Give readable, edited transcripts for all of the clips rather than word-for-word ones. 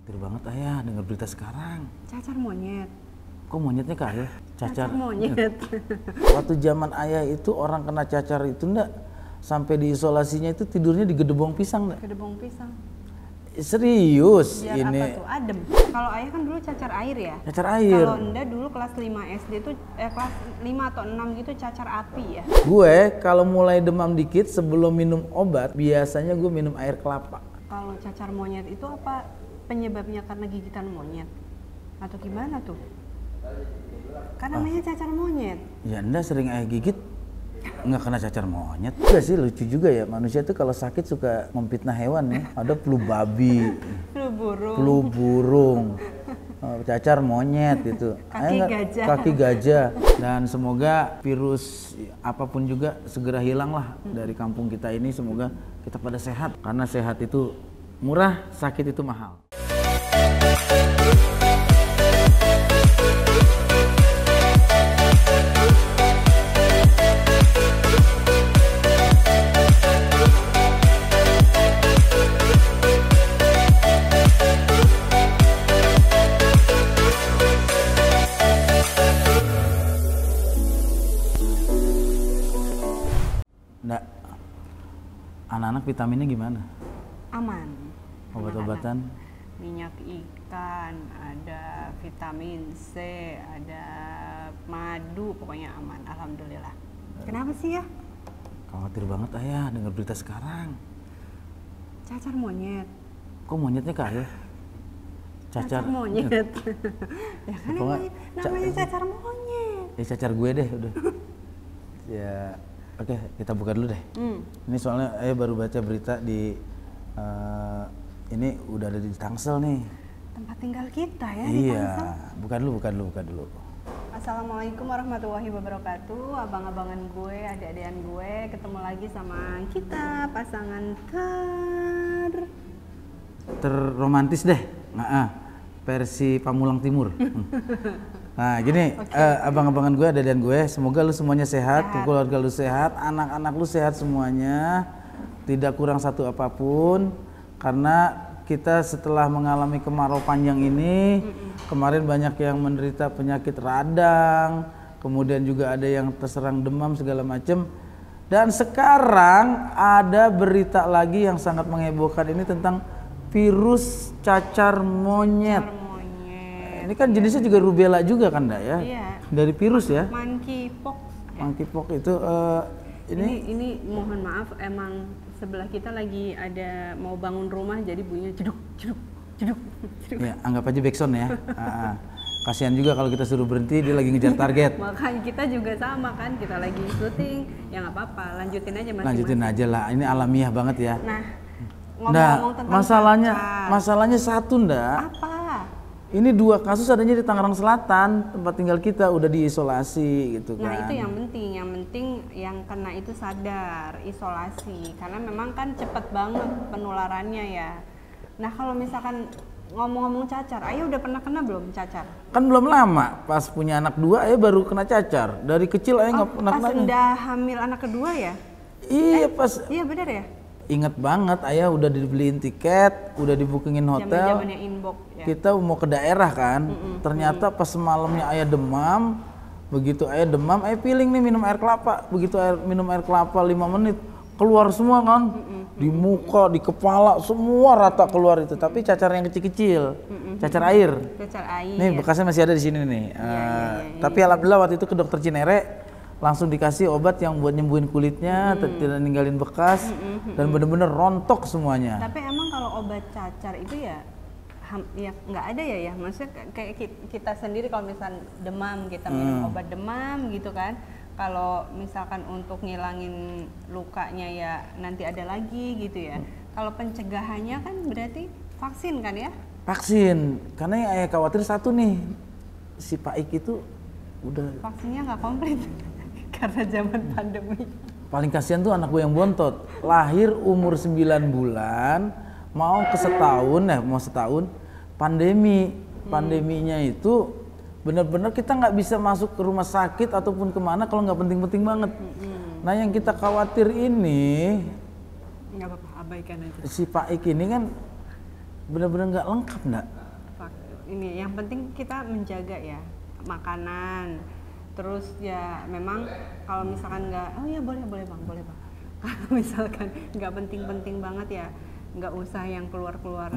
Khawatir banget ayah dengar berita sekarang. Cacar monyet. Kok monyetnya kak ayah? Cacar monyet. Waktu zaman ayah itu orang kena cacar itu enggak sampai diisolasinya itu tidurnya di gedebong pisang enggak? Gedebong pisang. Serius Biar ini. apa tuh? Adem. Kalau ayah kan dulu cacar air ya. Cacar air. Kalau Enda dulu kelas 5 SD itu kelas 5 atau 6 gitu cacar api ya. Gue kalau mulai demam dikit sebelum minum obat biasanya gue minum air kelapa. Kalau cacar monyet itu apa penyebabnya karena gigitan monyet? Atau gimana tuh? Kan namanya cacar monyet. Ya Anda sering ayah gigit nggak kena cacar monyet. Enggak sih, lucu juga ya manusia tuh kalau sakit suka memfitnah hewan ya. Ada flu babi, flu burung, cacar monyet gitu. Kaki gajah. Dan semoga virus apapun juga segera hilang lah dari kampung kita ini. Semoga kita pada sehat karena sehat itu murah, sakit itu mahal. Nggak, anak-anak vitaminnya gimana? Aman. Obat-obatan? Minyak ikan, ada vitamin C, ada madu, pokoknya aman. Alhamdulillah. Kenapa sih ya? Khawatir banget ayah dengar berita sekarang. Cacar monyet. Kok monyetnya kak ayah? Cacar monyet. Ya kan namanya cacar monyet. Ya cacar gue deh udah. Ya. Oke, kita buka dulu deh. Ini soalnya baru baca berita di ini udah ada di Tangsel nih. Tempat tinggal kita ya. Iya, di buka dulu. Assalamualaikum warahmatullahi wabarakatuh. Abang-abangan gue, adik-adikan gue, ketemu lagi sama kita pasangan terromantis deh. Versi Pamulang Timur. Nah gini, abang-abangan gue, adik-adikan gue, semoga lu semuanya sehat, keluarga lu sehat, anak-anak lu sehat semuanya, tidak kurang satu apapun. Karena kita setelah mengalami kemarau panjang ini, kemarin banyak yang menderita penyakit radang, kemudian juga ada yang terserang demam segala macam. Dan sekarang ada berita lagi yang sangat menghebohkan ini tentang virus cacar monyet. Ini kan jenisnya juga rubella juga kan, Ndak ya? Iya. Dari virus ya? Monkeypox. Monkeypox itu ini mohon maaf, emang sebelah kita lagi ada mau bangun rumah jadi bunyinya jeduk. Ya, anggap aja backsound ya. Kasihan juga kalau kita suruh berhenti dia lagi ngejar target. Makanya kita juga sama kan, kita lagi syuting, ya nggak apa-apa, lanjutin aja masing-masing. Lanjutin aja lah, ini alamiah banget ya. Nah, ngomong-ngomong tentang masalahnya satu Ndak. Apa? Ini 2 kasus adanya di Tangerang Selatan, tempat tinggal kita udah diisolasi gitu kan. Nah itu yang penting yang kena itu sadar, isolasi, karena memang kan cepet banget penularannya ya. Nah kalau misalkan ngomong-ngomong cacar, ayah udah pernah kena belum cacar? Kan belum lama, pas punya anak 2 ayah baru kena cacar. Dari kecil ayah nggak pernah kena. Pas udah hamil anak kedua ya? Iya pas. Iya benar ya? Ingat banget ayah udah dibeliin tiket, udah dibookingin hotel. Zamannya inbox ya. Kita mau ke daerah kan. Ternyata pas malamnya ayah demam. Begitu ayah demam, ayah feeling nih minum air kelapa. Begitu minum air kelapa 5 menit keluar semua kan. Di muka, di kepala, semua rata keluar itu. Tapi cacar yang kecil-kecil. Cacar air. Cacar air. Nih bekasnya masih ada di sini nih. Tapi alhamdulillah waktu itu ke dokter Cinere langsung dikasih obat yang buat nyembuhin kulitnya, tidak ninggalin bekas, dan bener-bener rontok semuanya. Tapi emang kalau obat cacar itu ya nggak ada ya, maksudnya kayak kita sendiri kalau misal demam kita minum obat demam gitu kan. Kalau misalkan untuk ngilangin lukanya ya nanti ada lagi gitu ya. Kalau pencegahannya kan berarti vaksin kan ya? Vaksin, karena yang ayah khawatir satu nih, si Pak Ik itu udah vaksinnya nggak komplit. Karena zaman pandemi. Paling kasihan tuh anak gue yang bontot. Lahir umur 9 bulan, mau setahun, pandemi. Pandeminya itu benar-benar kita nggak bisa masuk ke rumah sakit ataupun kemana kalau nggak penting-penting banget. Nah yang kita khawatir ini, nggak apa-apa, abaikan aja. Si Pak Ik ini kan benar-benar nggak lengkap nggak? Ini yang penting kita menjaga ya makanan. Terus ya memang kalau misalkan nggak, oh ya boleh bang. Kalau misalkan nggak penting-penting banget ya nggak usah yang keluar-keluar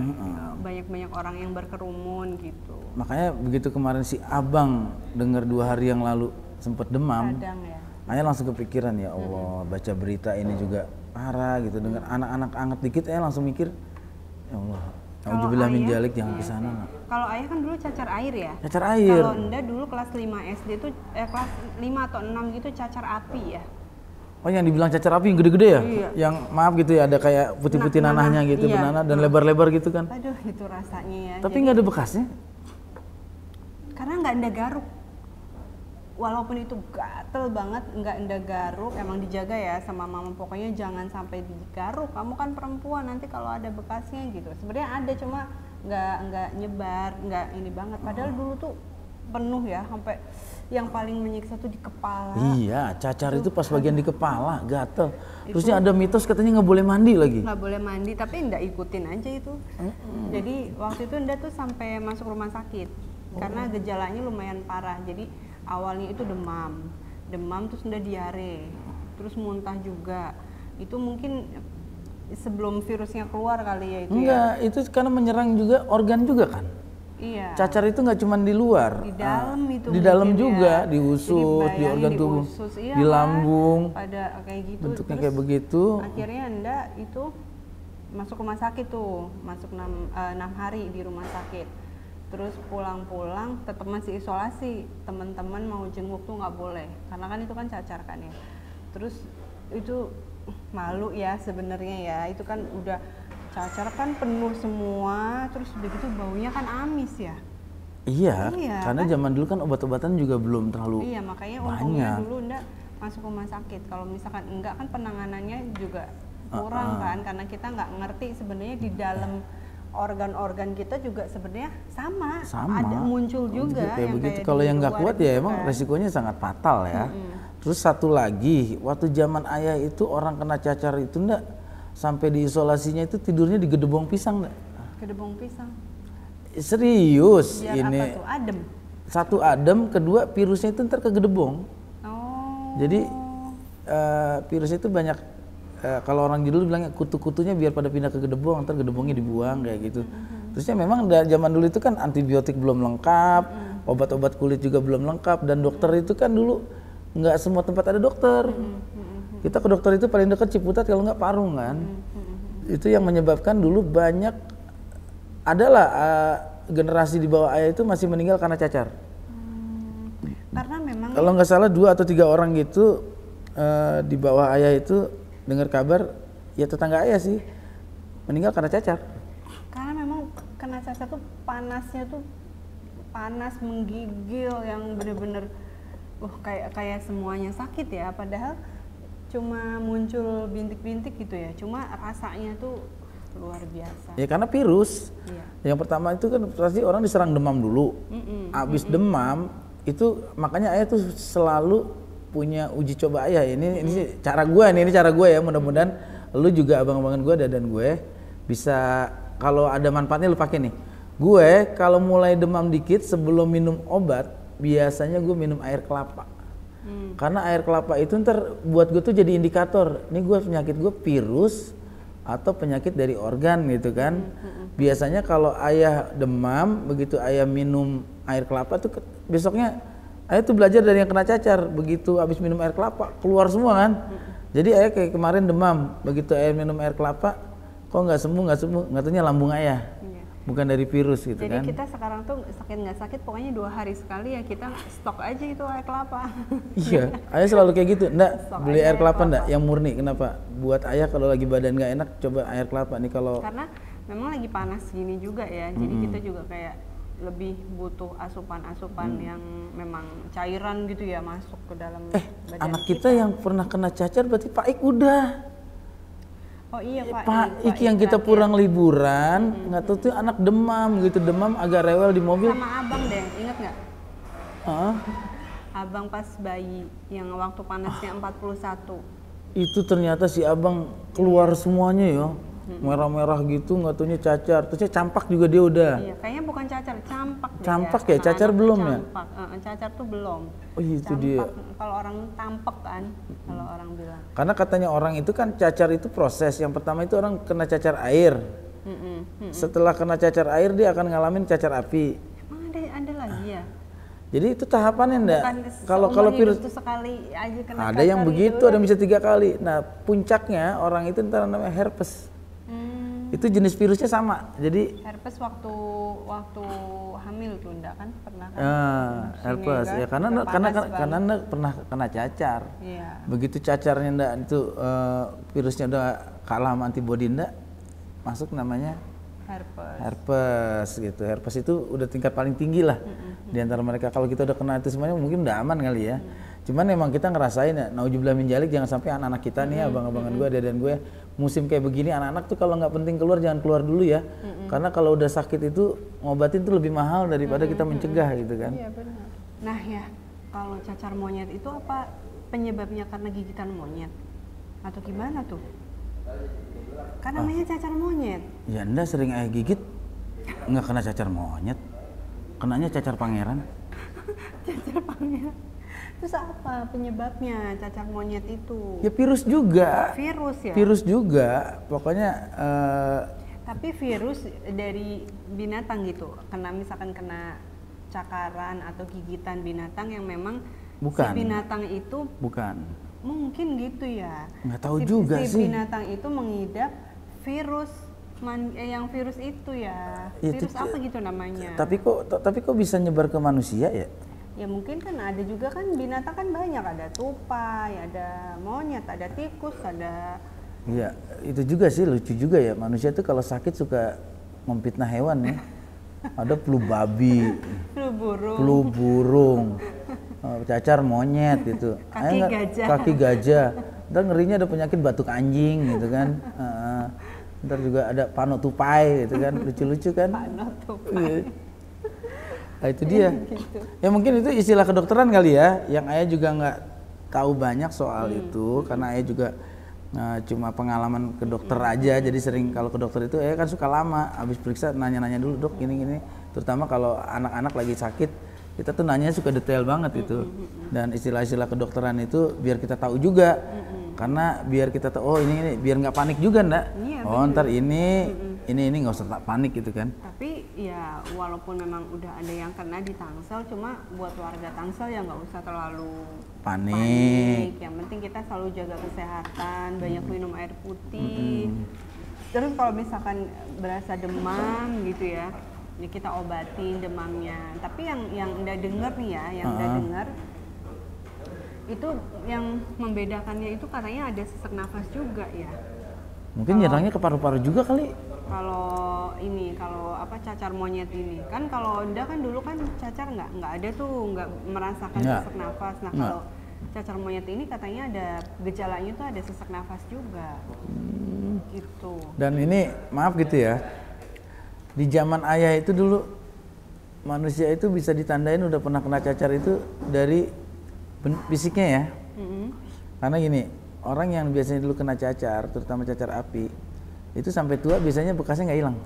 banyak-banyak orang yang berkerumun gitu. Makanya begitu kemarin si abang dengar 2 hari yang lalu sempat demam, Kadang ya. Ayah langsung kepikiran, ya Allah, baca berita ini juga parah gitu, dengan anak-anak anget dikit Ayah langsung mikir, ya Allah, auzubillah min dzalik, jangan kesana. Kalau Ayah kan dulu cacar air ya. Cacar air. Kalau Enda dulu kelas 5 SD tuh kelas 5 atau 6 gitu cacar api ya. Oh, yang dibilang cacar api yang gede-gede ya? Iya. Yang maaf gitu ya, ada kayak putih-putih nanahnya gitu, iya. benana dan lebar-lebar gitu kan. Aduh, itu rasanya ya. Tapi nggak ada bekasnya? Karena nggak Enda garuk. Walaupun itu gatel banget, nggak Enda garuk, emang dijaga ya sama mama, pokoknya jangan sampai digaruk. Kamu kan perempuan, nanti kalau ada bekasnya gitu. Sebenarnya ada, cuma nggak nyebar, nggak ini banget. Padahal dulu tuh penuh ya, sampai yang paling menyiksa tuh di kepala. Iya, cacar itu pas bagian di kepala, gatel. Terusnya ada mitos katanya nggak boleh mandi lagi. Nggak boleh mandi, tapi Enda ikutin aja itu. Jadi waktu itu Enda tuh sampai masuk rumah sakit karena gejalanya lumayan parah. Jadi awalnya itu demam terus Enda diare, terus muntah juga. Itu mungkin sebelum virusnya keluar kali ya itu. Enggak, ya? Itu karena menyerang juga organ juga kan. Iya. Cacar itu nggak cuma di luar, di dalam itu. Di dalam juga, ya. di usus, di organ tubuh, iya, di lambung. Pada kayak gitu. Bentuknya terus kayak begitu. Akhirnya Enda itu masuk rumah sakit tuh, masuk 6 hari di rumah sakit. Terus pulang-pulang tetap masih isolasi, teman-teman mau jenguk tuh nggak boleh, karena kan itu kan cacar kan ya. Terus itu malu ya sebenarnya ya, itu kan udah cacar kan penuh semua, terus udah gitu baunya kan amis ya. Iya, karena kan? zaman dulu kan obat-obatan juga belum terlalu Iya, makanya banyak. untungnya dulu Nda masuk rumah sakit. Kalau misalkan enggak kan penanganannya juga kurang kan, karena kita nggak ngerti sebenarnya di dalam organ-organ kita juga sebenarnya sama. Ada muncul juga kayak yang begitu. Kayak kalau yang nggak kuat ya emang kan. resikonya sangat fatal ya. Terus satu lagi, waktu zaman ayah itu orang kena cacar itu Ndak sampai diisolasinya itu tidurnya di gedebong pisang Ndak? Gedebong pisang. Serius. Biar ini apa tuh? Adem. Satu adem, kedua virusnya itu ntar ke gedebong. Oh. Jadi virus itu banyak, kalau orang dulu bilangnya kutu-kutunya biar pada pindah ke gedebong, ntar gedebongnya dibuang kayak gitu. Terusnya memang zaman dulu itu kan antibiotik belum lengkap, obat-obat kulit juga belum lengkap, dan dokter itu kan dulu nggak semua tempat ada dokter. Kita ke dokter itu paling dekat Ciputat, kalau nggak Parung kan. Itu yang menyebabkan dulu banyak adalah generasi di bawah ayah itu masih meninggal karena cacar. Karena memang Kalau nggak salah 2 atau 3 orang gitu di bawah ayah itu dengar kabar, ya tetangga ayah sih meninggal karena cacar. Karena memang kena cacar tuh panasnya tuh panas menggigil yang bener-bener kayak semuanya sakit ya, padahal cuma muncul bintik-bintik gitu ya, cuma rasanya tuh luar biasa. Ya karena virus. Iya. Yang pertama itu kan pasti orang diserang demam dulu. Abis demam itu makanya ayah tuh selalu punya uji coba ayah. Ini cara gue nih, ini cara gue ya. Mudah-mudahan lu juga abang-abangan gue dan gue bisa, kalau ada manfaatnya lu pakai nih. Gue kalau mulai demam dikit sebelum minum obat biasanya gue minum air kelapa. Karena air kelapa itu ntar buat gue tuh jadi indikator. Ini gue penyakit gue virus atau penyakit dari organ gitu kan. Biasanya kalau ayah demam, begitu ayah minum air kelapa tuh besoknya ayah tuh belajar dari yang kena cacar. Begitu habis minum air kelapa keluar semua kan. Jadi ayah kayak kemarin demam, begitu ayah minum air kelapa kok nggak sembuh, nggak tahunya lambung ayah. Bukan dari virus gitu. Jadi kan. kita sekarang tuh sakit nggak sakit, pokoknya 2 hari sekali ya kita stok aja itu air kelapa. Iya, ayah selalu kayak gitu. Ndak Stok beli aja air kelapa kelapa. ndak yang murni. Kenapa? Buat ayah kalau lagi badan nggak enak coba air kelapa nih kalau. Karena memang lagi panas gini juga ya, jadi kita juga kayak lebih butuh asupan-asupan yang memang cairan gitu ya masuk ke dalam badan Anak kita yang pernah kena cacar berarti Pak Ik udah. Oh iya Pak Ik yang kita pulang liburan, nggak tahu tuh anak demam gitu, demam agak rewel di mobil. sama abang deh, inget nggak? Hah? Abang pas bayi yang waktu panasnya 41. Itu ternyata si abang keluar semuanya ya. merah-merah gitu, nggak taunya cacar. Terusnya campak juga dia udah. Iya, kayaknya bukan cacar, campak deh Campak ya, ya. cacar Anak-anak belum ya? campak. Cacar tuh belum. Oh itu Campak, dia. kalau orang tampek kan, kalau orang bilang. Karena katanya orang itu kan cacar itu proses. Yang pertama itu orang kena cacar air. Setelah kena cacar air dia akan ngalamin cacar api. Emang ada lagi ya? Jadi itu tahapannya enggak. Bukan Kalau virus itu sekali aja kena ada yang cacar begitu, gitu ada yang bisa 3 kali. Nah puncaknya orang itu ntar namanya herpes. Itu jenis virusnya sama. Jadi herpes waktu hamil tuh enggak kan pernah kan? herpes kan? ya karena pernah kena cacar. Iya. Begitu cacarnya enggak itu virusnya udah kalah sama antibodi enggak, masuk namanya herpes gitu. Herpes itu udah tingkat paling tinggi lah di antara mereka. Kalau kita udah kena itu semuanya mungkin udah aman kali ya. Cuman emang kita ngerasain ya, nauzubillah min dzalik, jangan sampai anak-anak kita nih, abang-abangan gue, dan gue musim kayak begini, anak-anak tuh kalau nggak penting keluar jangan keluar dulu ya. Karena kalau udah sakit itu ngobatin tuh lebih mahal daripada kita mencegah gitu kan. Iya benar. Nah ya, kalau cacar monyet itu apa penyebabnya, karena gigitan monyet atau gimana tuh? Kan namanya cacar monyet. Ya Anda sering ayah gigit nggak kena cacar monyet, kenanya cacar pangeran. Cacar pangeran. Terus apa penyebabnya cacar monyet itu? Ya virus juga. Virus ya? Virus juga, pokoknya. Tapi virus dari binatang gitu, misalkan kena cakaran atau gigitan binatang yang memang bukan. Si binatang itu bukan. Mungkin gitu ya. Nggak tahu juga si sih. Binatang itu mengidap virus yang virus itu ya. Virus apa gitu namanya? Tapi kok bisa nyebar ke manusia ya? Ya mungkin kan ada juga kan binatang kan banyak, ada tupai, ada monyet, ada tikus, ada. Iya, itu juga sih lucu juga ya, manusia tuh kalau sakit suka memfitnah hewan ya. Ada flu babi, flu burung, cacar monyet gitu. Kaki gajah. Ntar ngerinya ada penyakit batuk anjing gitu kan. Ntar juga ada pano tupai gitu kan, lucu-lucu kan. Pano tupai. Nah, itu dia. Gitu. Ya mungkin itu istilah kedokteran kali ya, yang ayah juga nggak tahu banyak soal itu, karena ayah juga cuma pengalaman ke dokter aja, jadi sering kalau ke dokter itu ayah kan suka lama, habis periksa nanya-nanya dulu, dok gini-gini, terutama kalau anak-anak lagi sakit, kita tuh nanya suka detail banget itu, dan istilah-istilah kedokteran itu biar kita tahu juga, karena biar kita tahu, oh ini biar nggak panik juga ndak, iya, oh bener. Ntar ini nggak usah panik gitu kan. Tapi ya walaupun memang udah ada yang kena di Tangsel, cuma buat warga Tangsel ya nggak usah terlalu panik. Yang penting kita selalu jaga kesehatan, banyak minum air putih. Terus kalau misalkan berasa demam gitu ya kita obatin demamnya. Tapi yang udah denger nih ya, udah denger itu yang membedakannya itu katanya ada sesak nafas juga ya. Mungkin nyerangnya ke paru-paru juga kali. Kalau cacar monyet ini kan, kalau Anda kan dulu kan cacar nggak ada tuh, nggak merasakan sesak nafas. Nah kalau cacar monyet ini katanya ada gejalanya tuh ada sesak nafas juga. Gitu. Dan ini maaf gitu ya, di zaman ayah itu dulu manusia itu bisa ditandain udah pernah kena cacar itu dari fisiknya ya. Karena gini, orang yang biasanya dulu kena cacar, terutama cacar api, itu sampai tua biasanya bekasnya nggak hilang.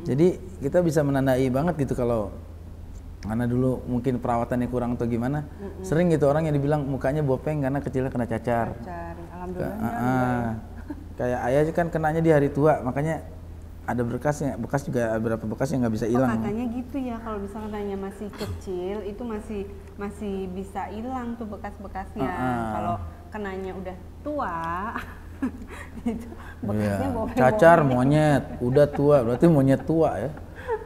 Jadi kita bisa menandai banget gitu kalau karena dulu mungkin perawatannya kurang atau gimana, sering gitu orang yang dibilang mukanya bopeng karena kecilnya kena cacar. Alhamdulillah. Kayak ayah kan kenanya di hari tua, makanya ada bekas juga, beberapa bekas yang nggak bisa hilang. Katanya gitu ya, kalau misalnya katanya masih kecil itu masih bisa hilang tuh bekas-bekasnya. Kalau kenanya udah tua itu bekasnya cacar monyet udah tua, berarti monyet tua ya,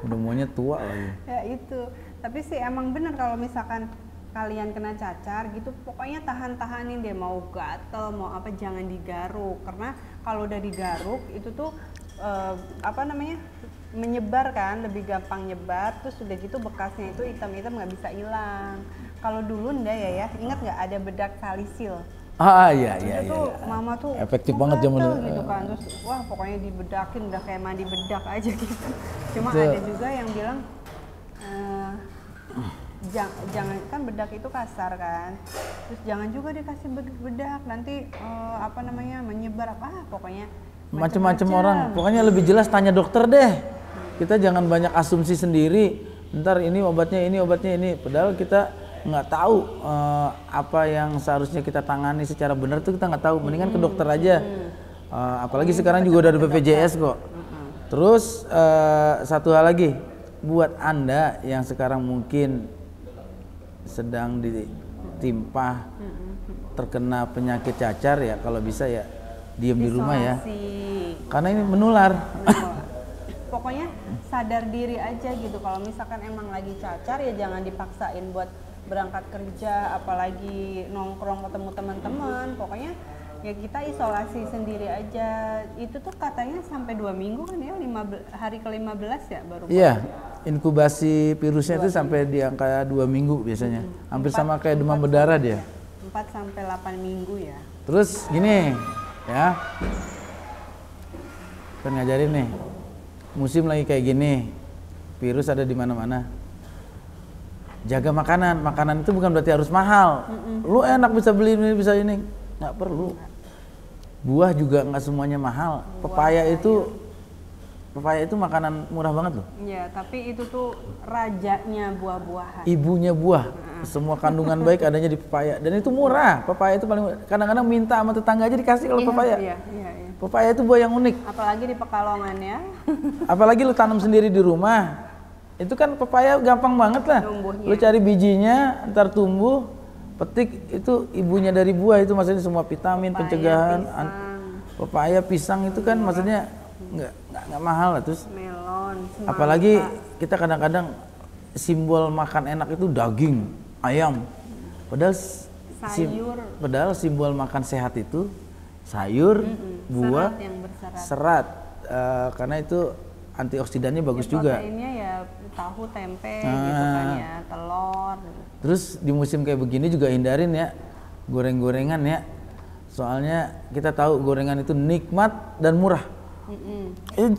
udah monyet tua lagi. Ya itu, tapi sih emang bener kalau misalkan kalian kena cacar gitu, pokoknya tahan-tahanin deh, mau gatel mau apa jangan digaruk, karena kalau udah digaruk itu tuh menyebar kan, lebih gampang nyebar, terus udah gitu bekasnya itu hitam-hitam nggak bisa hilang. Kalau dulu ndak ya, ingat nggak ada bedak salisil? Iya. Mama tuh efektif banget zaman dulu gitu kan, terus wah pokoknya dibedakin udah kayak mandi bedak aja gitu. Cuma ada juga yang bilang jangan, kan bedak itu kasar kan, terus jangan juga dikasih bedak nanti menyebar pokoknya macam-macam orang. Pokoknya lebih jelas tanya dokter deh. Kita jangan banyak asumsi sendiri. Ntar ini obatnya ini. Padahal kita nggak tahu apa yang seharusnya kita tangani secara benar tuh kita nggak tahu. Mendingan ke dokter aja. Apalagi sekarang juga udah ada BPJS kok. Terus satu hal lagi, buat Anda yang sekarang mungkin sedang ditimpa terkena penyakit cacar ya, kalau bisa ya diam di rumah ya, karena ini menular. Pokoknya sadar diri aja gitu, kalau misalkan emang lagi cacar ya jangan dipaksain buat berangkat kerja, apalagi nongkrong ketemu teman-teman. Pokoknya ya kita isolasi sendiri aja. Itu tuh katanya sampai 2 minggu kan ya, hari ke-15 ya baru. Iya, inkubasi virusnya itu sampai di angka 2 minggu biasanya. Hampir sama kayak demam berdarah dia. 4 sampai 8 minggu ya. Terus gini ya, kan ngajarin nih, musim lagi kayak gini, virus ada di mana-mana. Jaga makanan itu bukan berarti harus mahal. Lu enak bisa beli ini bisa ini, nggak perlu. Buah juga nggak semuanya mahal. Pepaya itu makanan murah banget loh. Iya, tapi itu tuh rajanya buah-buahan. Ibunya buah. Semua kandungan baik adanya di pepaya, dan itu murah. Pepaya itu paling murah. Kadang-kadang minta sama tetangga aja dikasih kalau pepaya. Iya. Pepaya itu buah yang unik. Apalagi di Pekalongan ya. Apalagi lu tanam sendiri di rumah. Itu kan pepaya gampang banget lah. Numbuhnya. Lu cari bijinya, ntar tumbuh, petik, itu ibunya dari buah, itu maksudnya semua vitamin, pencegahan. Pepaya, pisang itu kan maksudnya nggak mahal lah. Terus melon, semangka. Apalagi kita kadang-kadang simbol makan enak itu daging, ayam. Padahal padahal simbol makan sehat itu sayur, buah, serat yang berserat. serat. Karena itu antioksidannya bagus juga. Proteinnya ya tahu, tempe gitu kan ya, telur. Terus di musim kayak begini juga hindarin ya goreng-gorengan ya. Soalnya kita tahu gorengan itu nikmat dan murah.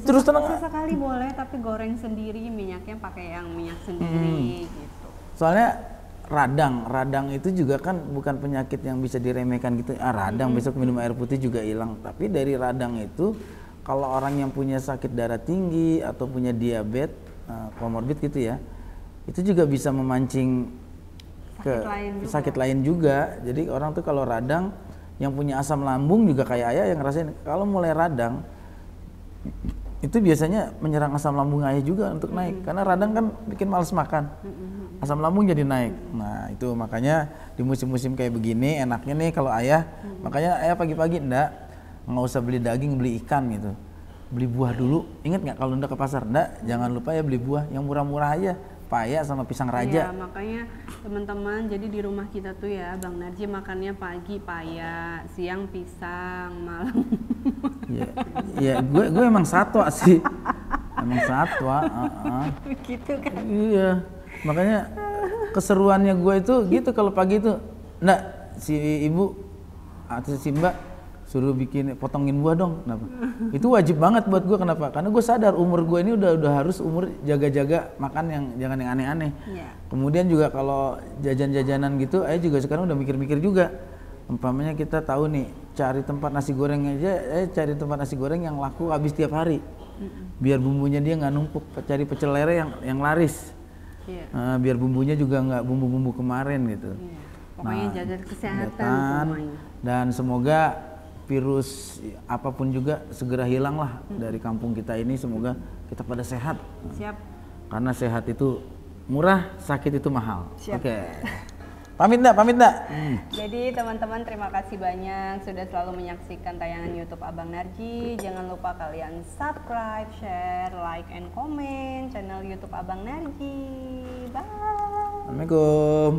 Terus tenang. Sesekali boleh, tapi goreng sendiri, minyaknya pakai yang minyak sendiri gitu. Soalnya radang itu juga kan bukan penyakit yang bisa diremehkan gitu. Radang besok minum air putih juga hilang. Tapi dari radang itu kalau orang yang punya sakit darah tinggi atau punya diabetes, komorbid gitu ya, itu juga bisa memancing sakit lain juga. Jadi orang tuh kalau radang, yang punya asam lambung juga kayak ayah yang ngerasain kalau mulai radang itu biasanya menyerang asam lambung ayah juga untuk naik, karena radang kan bikin males makan, asam lambung jadi naik. Nah itu makanya di musim-musim kayak begini enaknya nih kalau ayah, makanya ayah pagi-pagi nggak usah beli daging, beli ikan gitu, beli buah dulu. Ingat nggak kalau ndak ke pasar, jangan lupa ya beli buah yang murah-murah aja, paya sama pisang raja. Iya, makanya teman-teman, jadi di rumah kita tuh ya Bang Narji makannya pagi paya, siang pisang, malam. Iya, gue emang satwa sih, emang satwa. Gitu kan? Iya, makanya keseruannya gue itu gitu kalau pagi itu, si ibu atau si mbak suruh potongin buah dong. Kenapa? Itu wajib banget buat gue. Kenapa? Karena gue sadar umur gue ini udah harus umur jaga-jaga makan yang jangan yang aneh-aneh. Kemudian juga kalau jajan-jajanan gitu, ayah juga sekarang udah mikir-mikir juga. Umpamanya kita tahu nih, cari tempat nasi goreng aja, cari tempat nasi goreng yang laku habis tiap hari. Biar bumbunya dia nggak numpuk, cari pecel lele yang laris. Biar bumbunya juga nggak bumbu-bumbu kemarin gitu. Pokoknya jaga kesehatan semuanya. Dan semoga virus apapun juga segera hilang lah dari kampung kita ini. Semoga kita pada sehat. Siap. Karena sehat itu murah, sakit itu mahal. Oke. Pamit ndak? Jadi teman-teman, terima kasih banyak sudah selalu menyaksikan tayangan YouTube Abang Narji. Jangan lupa kalian subscribe, share, like, and comment channel YouTube Abang Narji. Bye. Assalamualaikum.